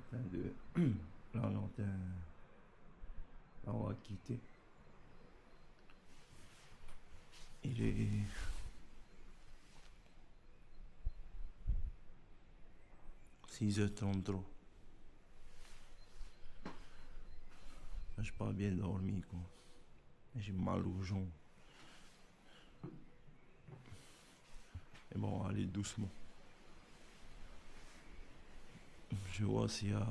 en train de. Là, on est en train. Là, on va quitter. Il est. 6h33. J'ai pas bien dormi, quoi. J'ai mal aux jambes. Et bon, allez doucement. Je vois s'il y a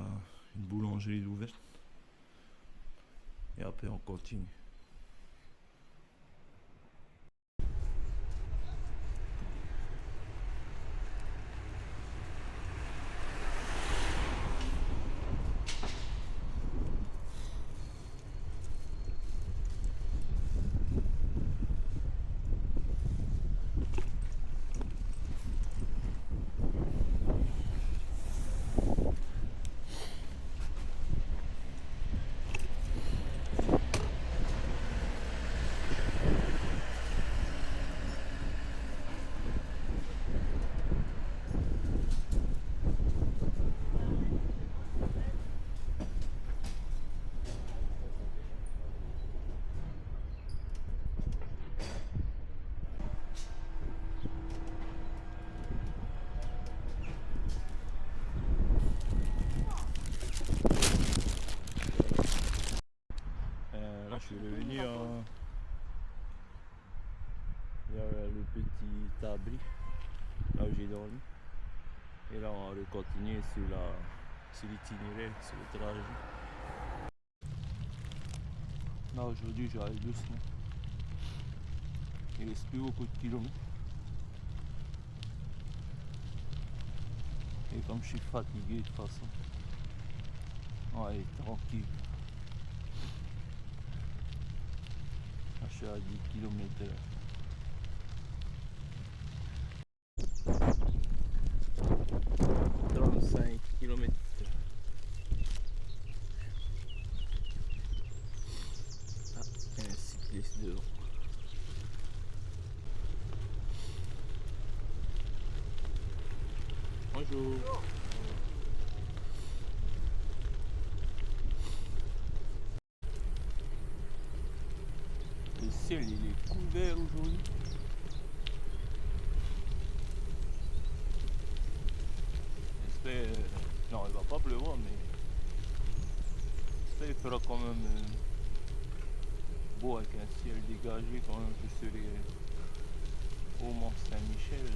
une boulangerie ouverte. Et après, on continue. Là, je suis revenu. Il y a le petit abri, là où j'ai dormi. Et là, on va continuer sur l'itinéraire, sur le trajet. Là, aujourd'hui, j'arrive doucement. Il reste plus beaucoup de kilomètres. Et comme je suis fatigué de toute façon, on va aller tranquille. Là, je suis à 10 km/h. 35 km/h. Ah, il y a un cycliste devant. Bonjour. Le ciel il est couvert aujourd'hui. J'espère. Non, il va pas pleuvoir, mais j'espère qu'il fera quand même beau avec un ciel dégagé quand même. Je serai au Mont Saint-Michel.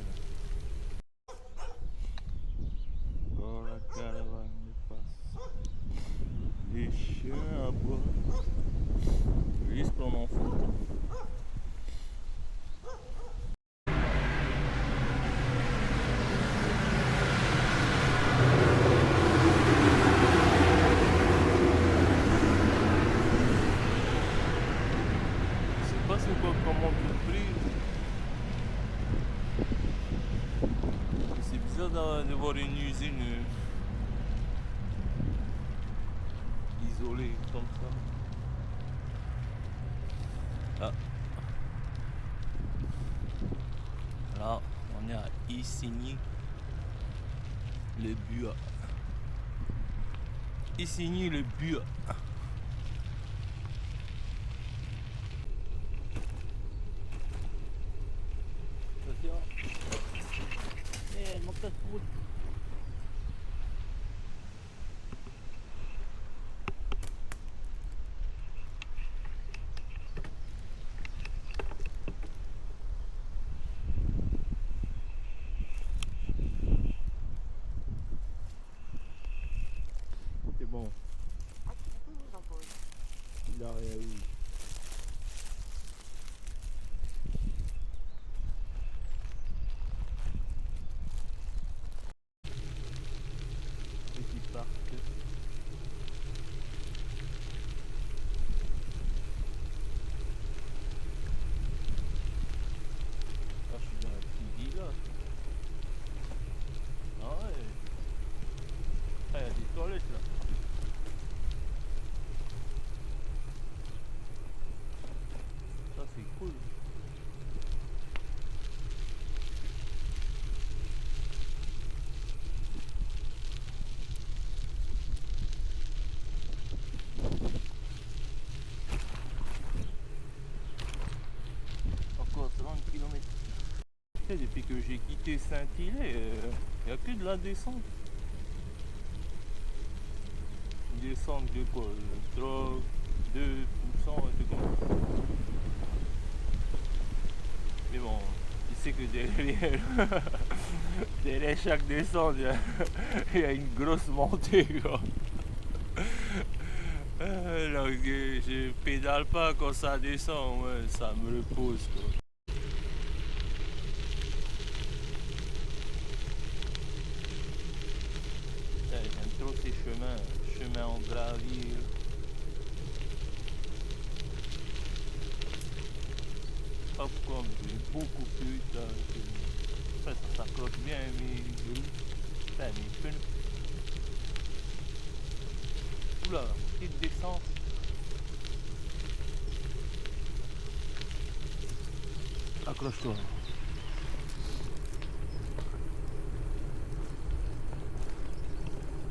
Encore la caravane de passe. Les chiens à bois. Juste prendre en photo. C'est quoi comment le prix. C'est bizarre de voir une usine isolée comme ça. Ah. Là, on est à Isigny le Buat. Isigny le Buat. C'est bon. Il a rien eu. fait depuis que j'ai quitté Saint-Hilaire, il n'y a que de la descente. Une descente de quoi? 3, 2%, un truc comme ça. Mais bon, tu sais que derrière, derrière chaque descente, il y a une grosse montée, quoi. Donc, je pédale pas quand ça descend, ouais, ça me repose, quoi. J'aime trop ces chemins en gravier. Hop, comme j'ai beaucoup plus tard. Ça s'accroche bien mes roues. Enfin, mes pneus. Oula, petite descente. Accroche-toi.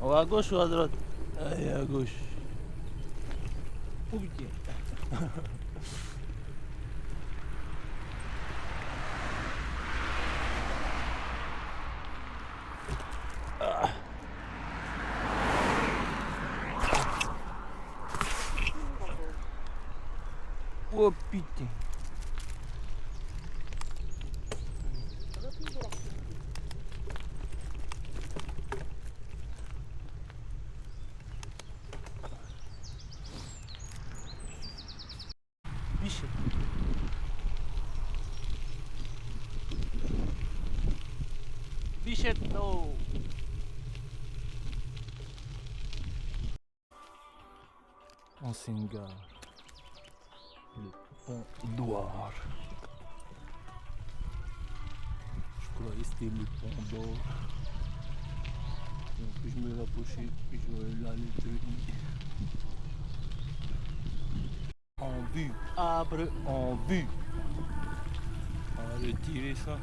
On va à gauche ou à droite? Allez, à gauche. Oh putain. Oh putain. Bichette. Bichette, non. Ancienne gare. Le pont d'Ouar. Je crois que c'était le pont d'or. Donc je me rapprochais, puis je vois la lettre I. En vue, arbre en vue. On va retirer ça.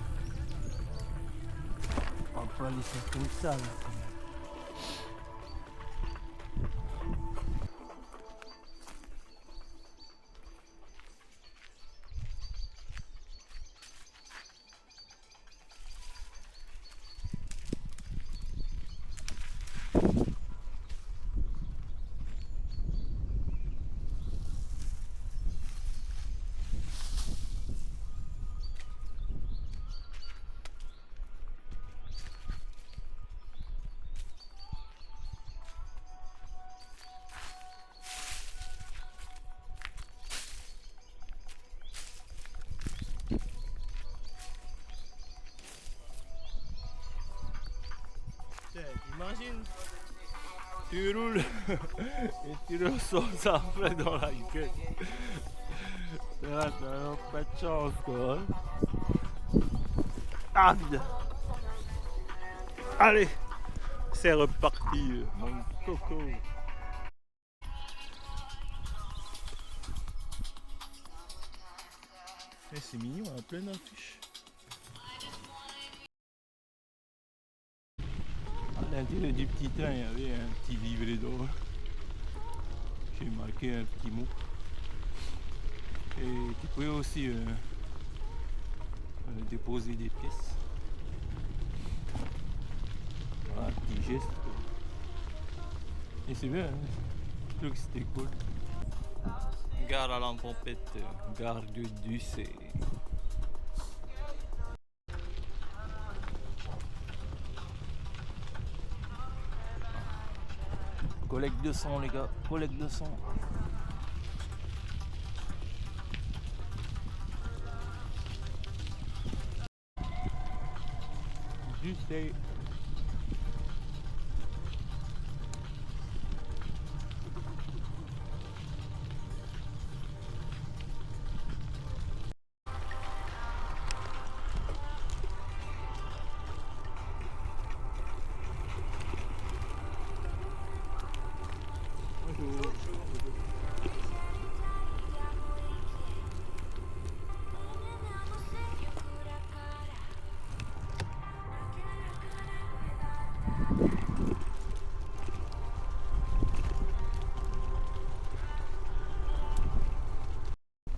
On va pas laisser comme ça là quand même. Imagine, tu roules et tu ressors ça après dans la gueule. Là, t'as pas de chance quoi. Ah, allez, c'est reparti, mon coco. Et c'est mignon, à plein d'affiches. À l'intérieur du petit train, il y avait un petit livret d'or. J'ai marqué un petit mot. Et tu pouvais aussi déposer des pièces. Voilà, un petit geste. Et c'est bien, hein. Je trouve que c'était cool. Gare à l'Empompette, gare de Ducé. Collecte de son les gars, collecte de son. Ducé.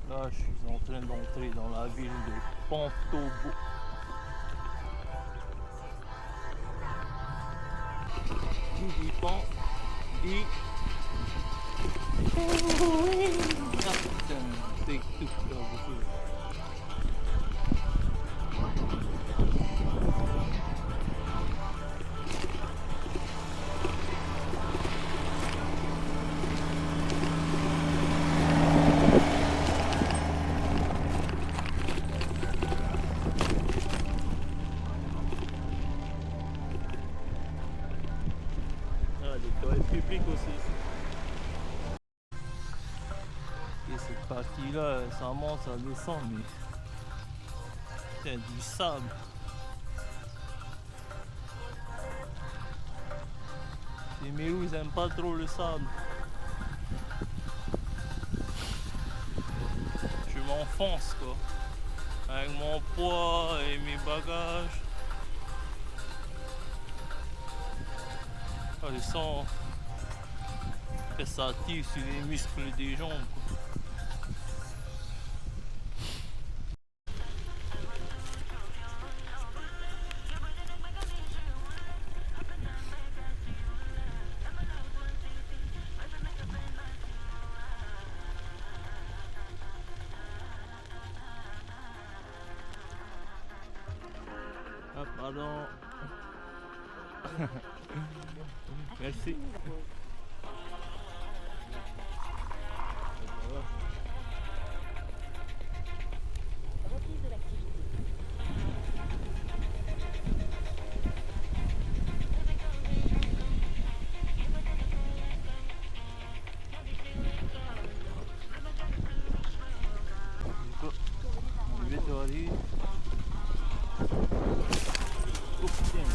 Là, je suis en train d'entrer dans la ville de Pontobo. dépend et... Ah putain, c'est tout là, beaucoup. Ah, les toilettes publiques aussi. Et cette partie-là, ça monte, ça descend, mais... Putain, du sable. Les Mérous, ils aiment pas trop le sable. Je m'enfonce, quoi. Avec mon poids et mes bagages. Ah, le sang, ça tire sur les muscles des jambes, quoi. Ah, pardon. Merci. Reprise de l'activité. Arrivé. Oh putain,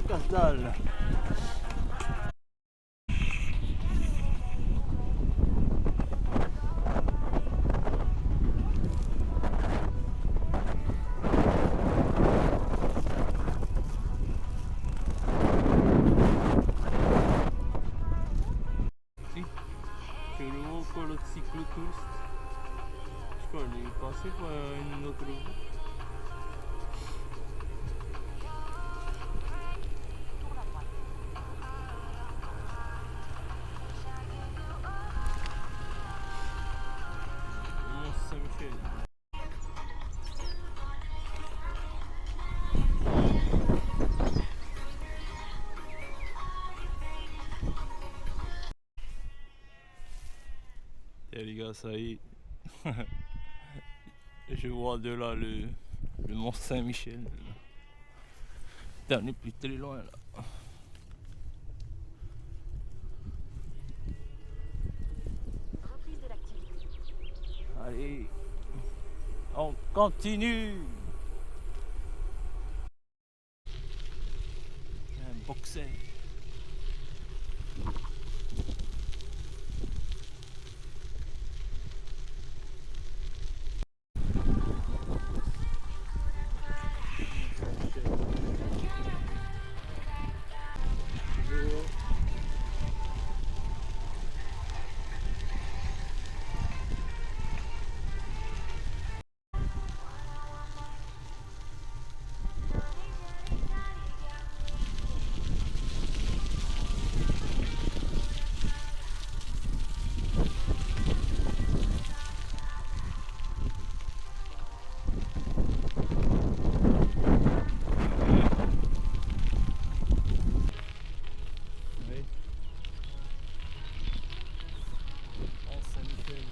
casse-dalle. Si, je le vois encore l'autre cyclotouriste. Je crois qu'il est passé par une autre route. Tourne à droite. Mont-Saint-Michel. Et les gars, ça y est. Je vois de là le Mont Saint-Michel. Putain, on n'est plus très loin là. Reprise de l'activité. Allez, on continue. Un boxer. Oui. Mont Saint-Michel.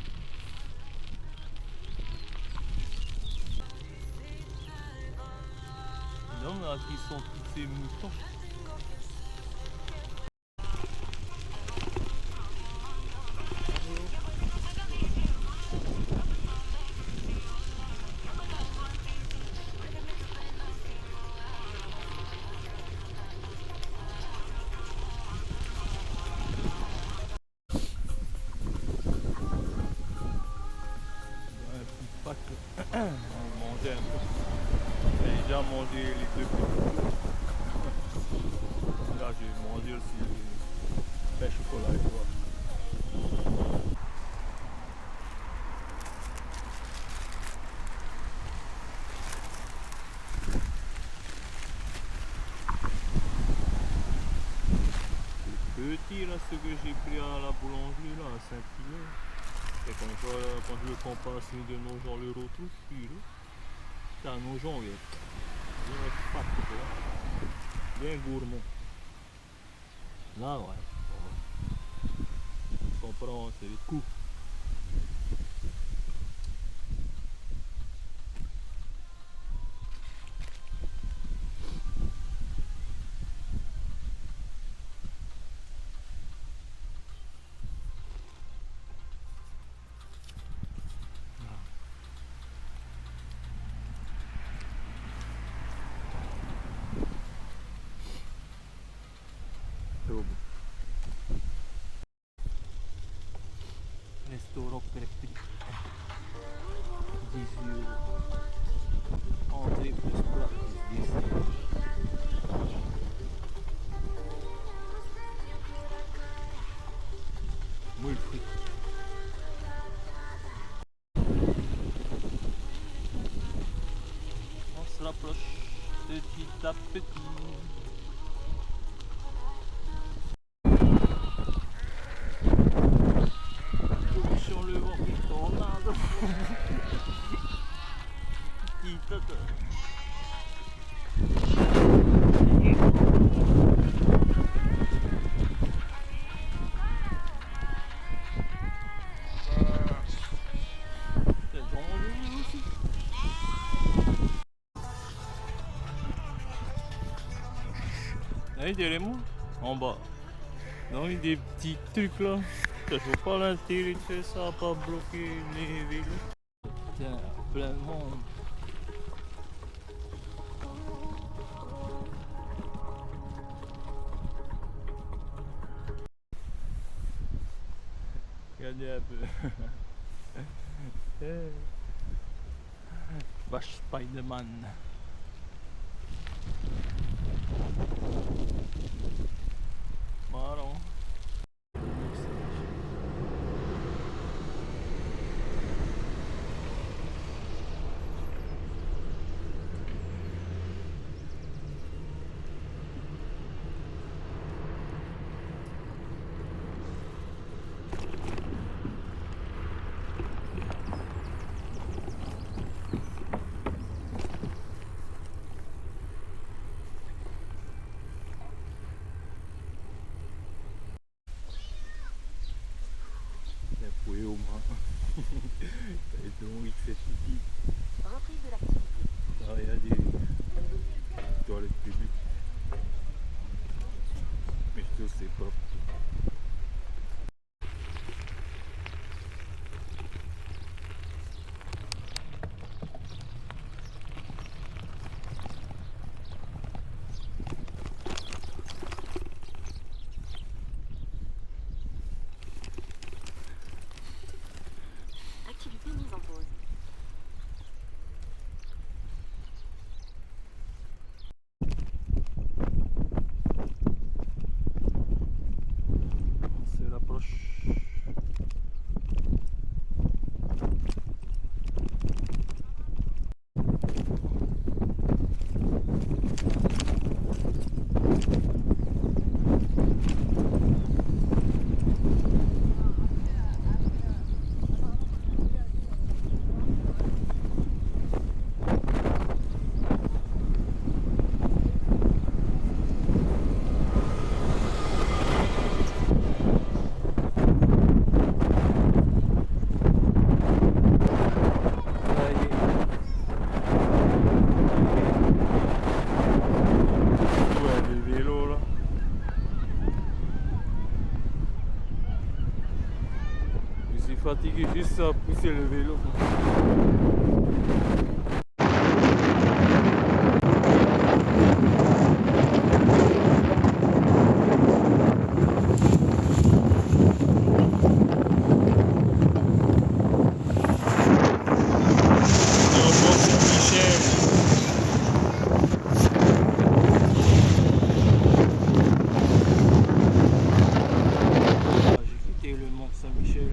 Non, mais là, qui sont tous ces moutons. Un petit pack. On va manger un peu. J'ai déjà mangé les deux petits. Là, j'ai mangé aussi le pain chocolat et tout. petit là, ce que j'ai pris à la boulangerie là, à Saint-Hilaire. Et quand je le compare à celui de nos gens, le retrouve plus là. C'est à nos gens, il est fat, bien gourmand. Là, ouais. Je comprends, c'est les coups. Restaurant électrique. 18 €. Entrée plus plat plus 10 €. Moule frites. On se rapproche petit à petit. Sur le vent qui tornade. Petit tata. C'est dangereux aussi. Là, derrière moi, en bas. Non, il y a des petits trucs là. Je vois pas l'intérêt de faire ça, pas bloquer les vélos. Putain, plein de monde. Regardez un peu. Vache Spider-Man. Marrant. Oui, au moins. Et donc il fait pipi. Reprise de l'activité. Là, il y a des toilettes publiques. Mais je trouve que c'est propre. Activité mise en pause. On se rapproche. Fatigué juste à pousser le vélo. J'ai quitté le Mont Saint-Michel.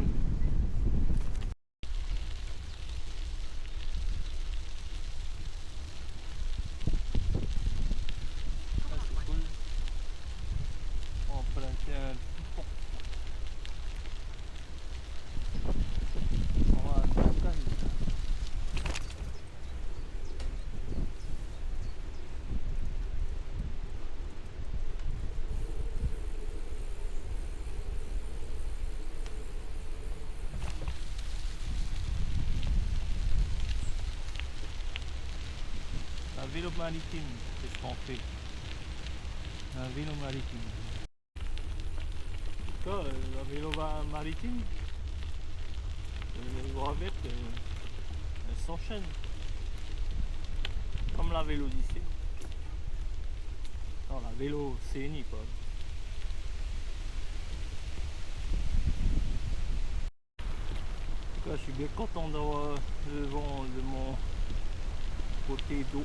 vélo maritime, c'est ce qu'on fait. Un vélo maritime. En tout cas, la vélo maritime, les bravettes, elles s'enchaînent. Comme la vélo d'IC. Non, la vélo CNI quoi. En tout cas, je suis bien content d'avoir le vent de mon côté d'eau.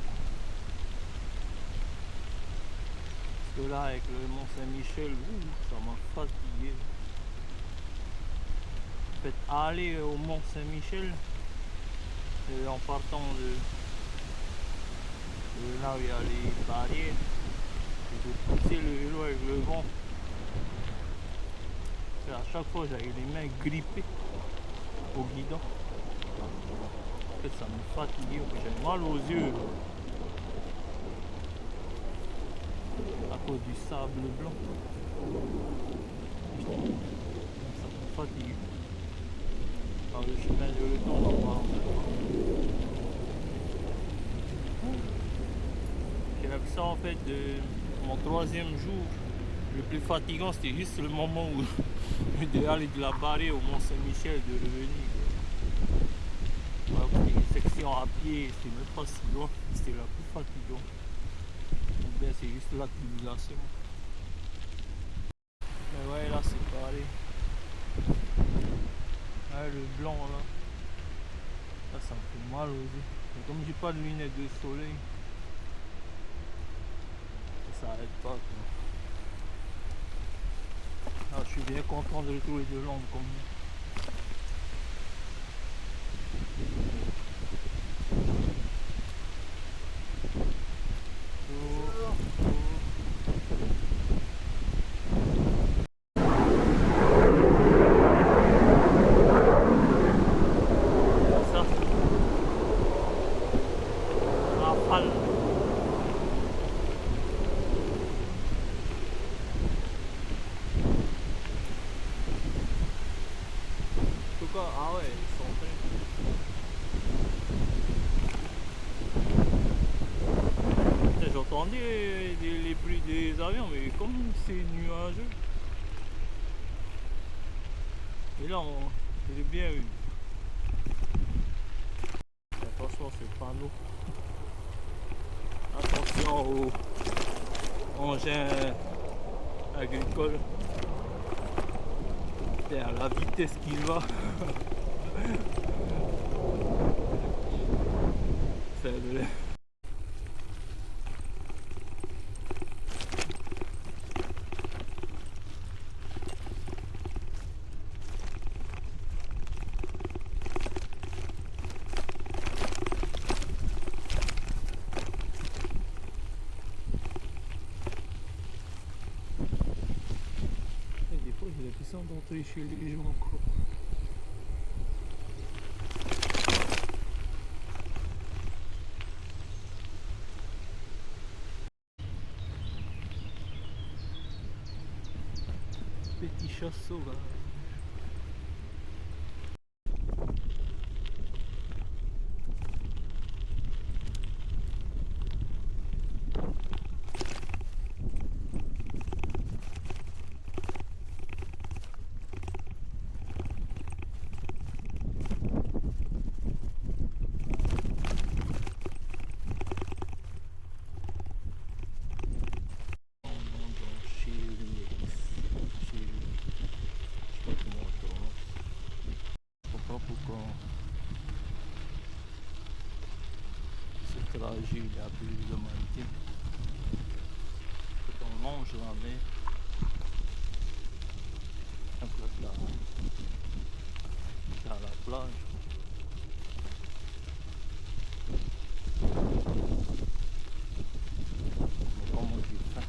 Parce que là, avec le Mont Saint-Michel, ça m'a fatigué. En fait, aller au Mont Saint-Michel, en partant de là où il y a les barrières, et de pousser le vélo avec le vent. Et à chaque fois, j'avais les mains grippées au guidon. En fait, ça me fatiguait, j'avais mal aux yeux à cause du sable blanc. Ça me fatigue. Alors le chemin de le temps, on va voir. J'ai l'impression en fait de mon troisième jour, le plus fatigant c'était juste le moment où je devais aller de la barrière au Mont Saint-Michel de revenir. Voilà, parce que les sections à pied, c'était même pas si loin, c'était la plus fatigante. Donc bien c'est juste l'accumulation. Mais ouais là c'est pareil. Ouais, le blanc là, ça me fait mal aux yeux. Mais comme j'ai pas de lunettes de soleil, ça arrête pas quoi. Ah, je suis bien content de retrouver de l'ombre comme ça. Ça, rafale. En tout cas, ah ouais, ils sont très... J'entendais les bruits des avions, mais comme c'est nuageux. Et là, je l'ai bien eu. Attention, c'est pas nous. Attention aux engins agricoles. À la vitesse qu'il va. C'est de l'air. Des fois j'ai l'impression d'entrer chez les gens quoi. Petit chat sauvage. Trajet il y a plus de maritime. Quand on longe la mer, un peu là, à la plage. Mais comment j'ai faim.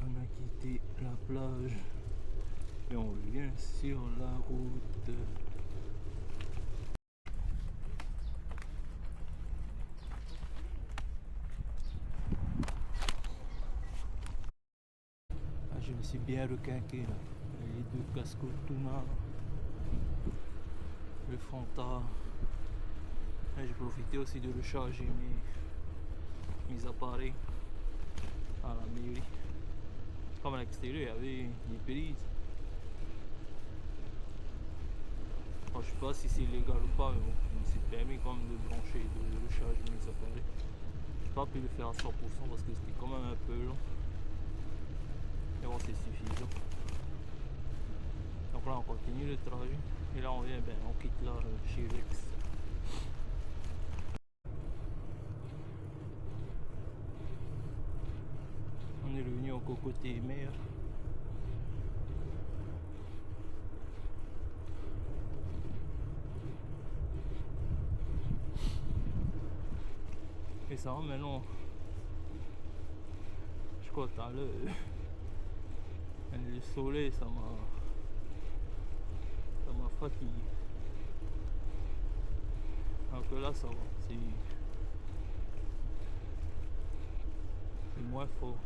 On a quitté la plage et on vient sur la route. c'est bien requinqué là. Les deux cascos tuna, le Fanta. J'ai profité aussi de recharger mes appareils à la mairie. Comme à l'extérieur, il y avait des prises. Alors, je sais pas si c'est légal ou pas, mais bon, il s'est permis quand même de brancher et de recharger mes appareils. J'ai pas pu le faire à 100% parce que c'était quand même un peu long. Mais bon, c'est suffisant. Donc là, on continue le trajet. Et là, on vient, on quitte là chez Rex. On est revenu encore côté mer. Et ça va maintenant. Je crois tout à l'heure. Le soleil, ça m'a fatigué. Alors que là, ça va. C'est moins fort.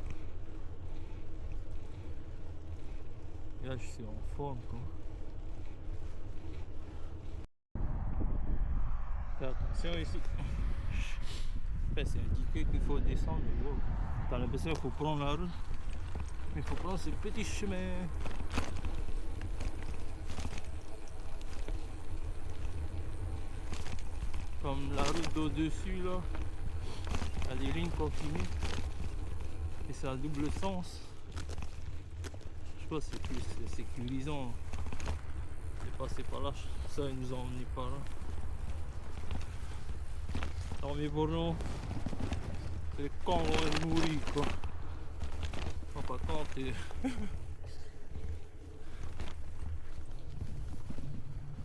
Et là, je suis en forme, quoi. Fais attention ici. Enfin, c'est indiqué qu'il faut descendre, mais bon, t'as l'impression qu'il faut prendre la route. Mais il faut prendre ce petit chemin. Comme la route d'au-dessus là, il y a des lignes continues. Et c'est à double sens. Je sais pas, c'est plus sécurisant de passer par là. Ça, ils nous ont emmené par là. Tant mieux pour nous. C'est quand on va mourir quoi. Non, pas quand t'es.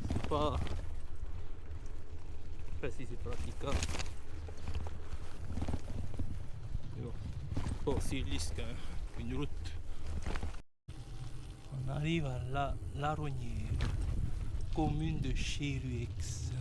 C'est pas. Enfin, si c'est praticable. Mais bon, pas aussi lisse qu'une route. On arrive à la Larronnière, commune de Chéruex.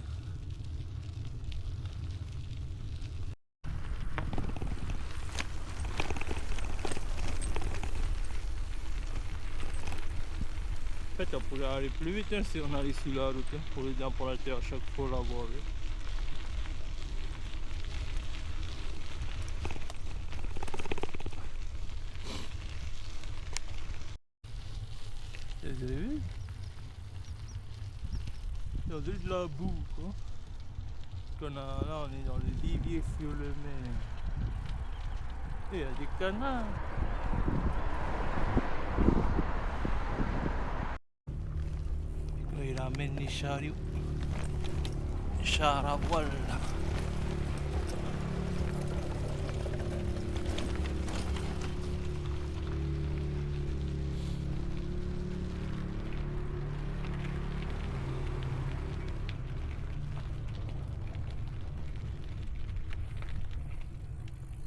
En fait, on pourrait aller plus vite hein, si on allait sur la route, hein, pour les emprunter à chaque fois la voir. Hein. Vous avez vu? Il y a de la boue quoi. Là on est dans le vivier sur le mer. Et il y a des canards. Là, il amène les chariots. Les chars à voile.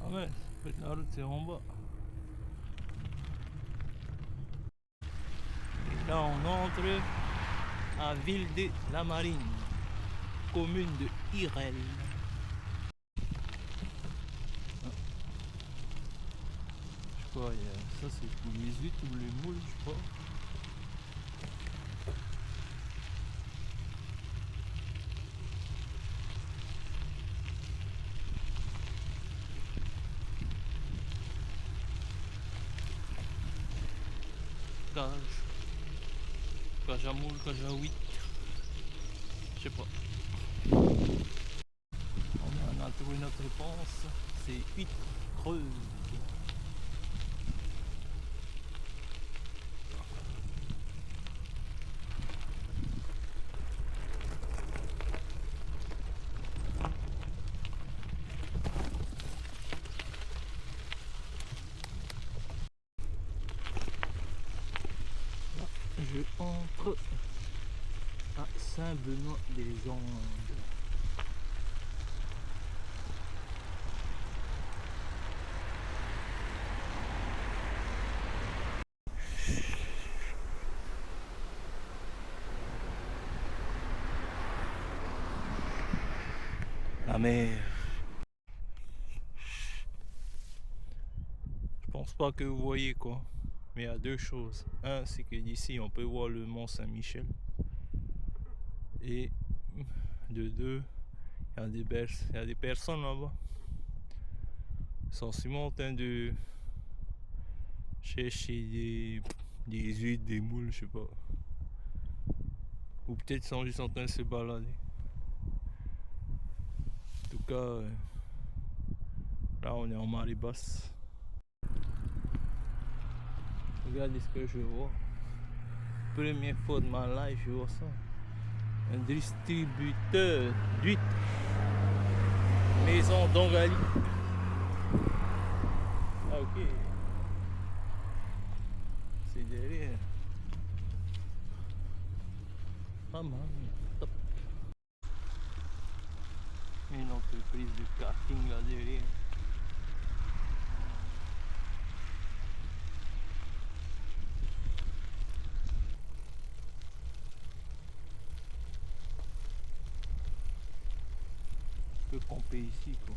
Ah ouais, la route c'est en bas. Et là on entre à Ville de la Marine, commune de Irel. Je crois, ça c'est pour les huîtres ou les moules, je crois. Cage à moule, cage à huître. Je sais pas. On a trouvé notre réponse. C'est huître creuse. Je entre à Saint-Benoît-des-Anges. La mer. Je pense pas que vous voyez quoi. Mais il y a deux choses. Un, c'est que d'ici, on peut voir le Mont Saint-Michel. Et de deux, il y a des personnes là-bas. Ils sont sûrement en train de chercher des huîtres, des moules, je sais pas. Ou peut-être ils sont juste en train de se balader. En tout cas, là on est en marée basse. Regardez ce que je vois. Première fois de ma life, je vois ça. Un distributeur d'huîtres. Maison d'Ongali. Ah, ok. C'est derrière. Ah man, top. Une entreprise de karting là derrière. Je peux camper ici quoi.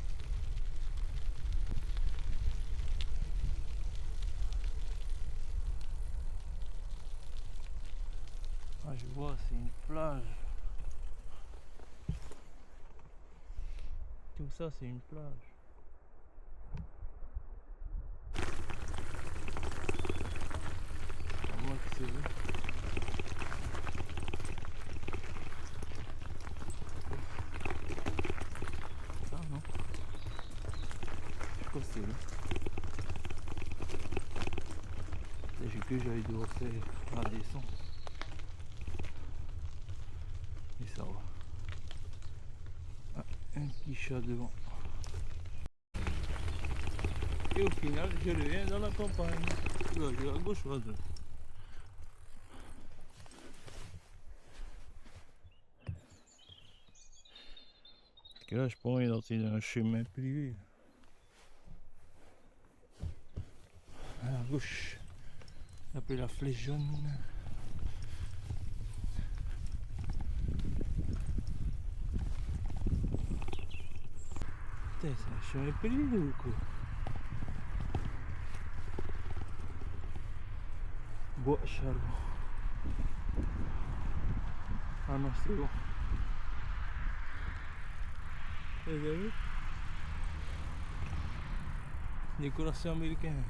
Ah je vois, c'est une plage. Tout ça c'est une plage. À moins que c'est vrai. Ah non. Je crois que c'est là. J'ai que j'aille devoir faire la descente. Et ça va. Ah, un petit chat devant. Et au final, je reviens dans la campagne. Je vais à gauche ou à droite. Parce que là, je pourrais entrer dans un chemin privé. À gauche, après la flèche jaune. Putain, c'est un chemin privé ou quoi? Bois charbon. Ah non, c'est bon. Vous avez vu? Décoration américaine.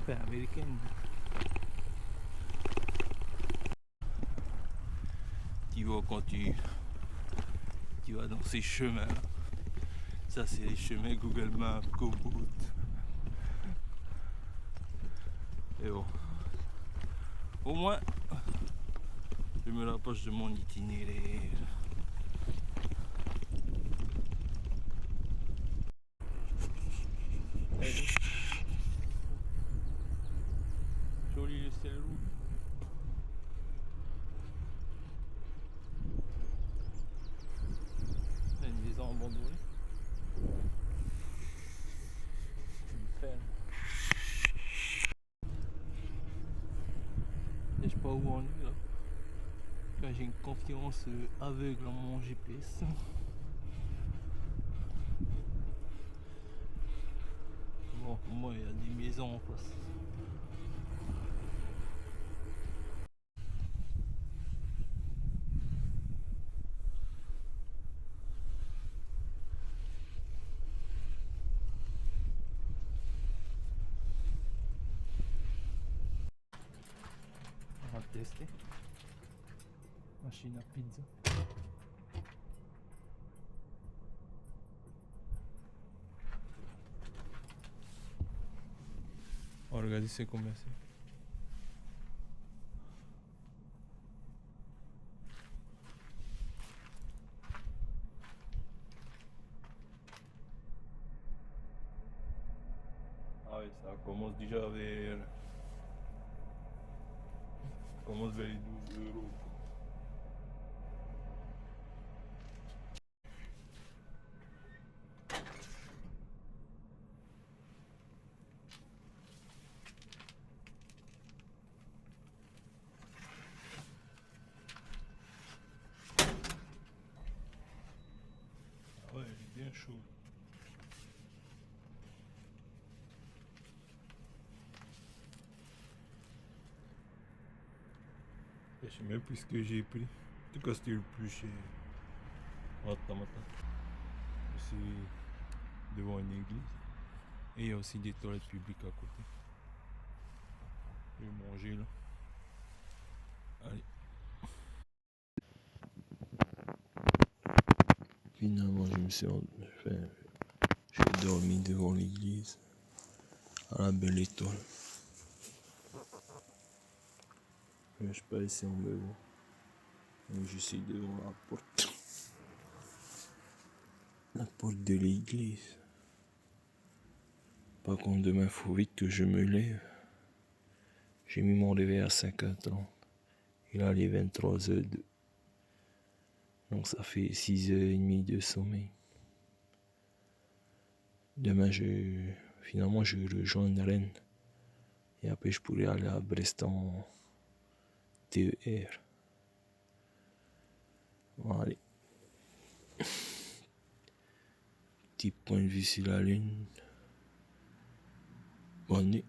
Enfin, américaine. Tu vois quand tu vas dans ces chemins là. Ça c'est les chemins Google Maps, Komoot. Et bon. Au moins, je me rapproche de mon itinéraire. Joli le ciel rouge. Il y a une maison abandonnée. Une ferme. Je sais pas où on est là. Quand j'ai une confiance aveugle en mon GPS. Bon, pour moi il y a des maisons en face. On va tester. Machine à pizza. Oh, regardez c'est combien c'est. Ah oui, ça commence déjà vers. Ça commence vers les 12 €. Ah ouais, elle est bien chaude. Je sais même plus ce que j'ai pris. En tout cas, c'était le plus cher. Attends. Je suis devant une église. Et il y a aussi des toilettes publiques à côté. Je vais manger là. Allez. Finalement, j'ai dormi devant l'église. À la belle étoile. Je sais pas si on me voit. Mais je suis devant la porte. La porte de l'église. Par contre, demain, il faut vite que je me lève. J'ai mis mon réveil à 5h30. Et là, il est 23h02. Donc, ça fait 6h30 de sommeil. Demain, finalement, je rejoins Rennes. Et après, je pourrais aller à Brest en TER. Bon, allez. Petit point de vue sur la lune. Bonne nuit.